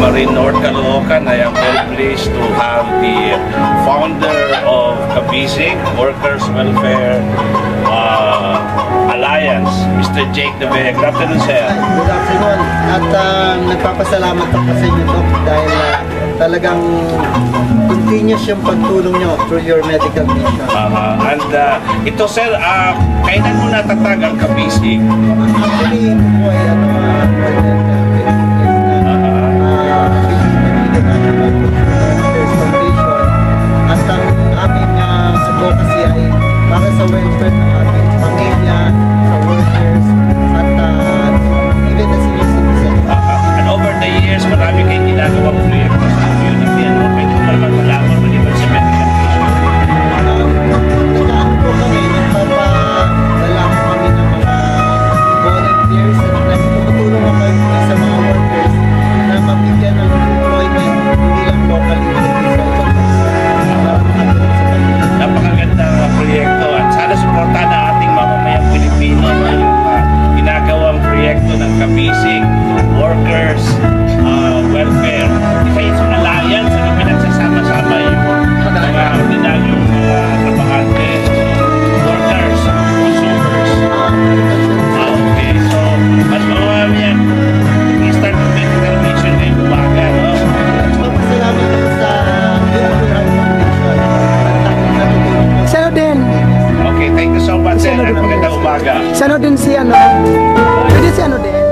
Marine North Caloocan. I am very pleased to have the founder of Kabisig, Workers Welfare Alliance, Mr. Jake De Vega. Good afternoon, sir. Good afternoon. At nagpapasalamat ako sa inyo, Doc, dahil talagang continuous yung pagtulong nyo through your medical mission. Ito, sir, kailan mo natatag ang Kabisig? Actually, ito po ay at ang aming advocacy ay para sa welfare ng aming pamilya, sa workers, at even the senior citizens. And over the years, marami kayong ginagawang proyekto sa community. Ano, pwede mo naman malaman maliban sa medical mission? Nagkaan po kami, nagpapadala ko kami ng mga volunteers at tumutulong ako sa mga workers na mabigyan ng employment hindi lang locally but napakagandang proyekto at sana suportahan ang ating mamamayang Pilipino na yung ginagawang proyekto ng Kabisig Workers Welfare. Isa yung alliance na pinagsasama-sama yung mga ordinaryong trabahante, workers, consumers. Okay, so mas marami yan. I-start ng medical mission ngayong umaga, no? Salamat po sa Sano din? Okay, thank you so much, sir. Magandang umaga. Sano din si ano? Pwede si ano din?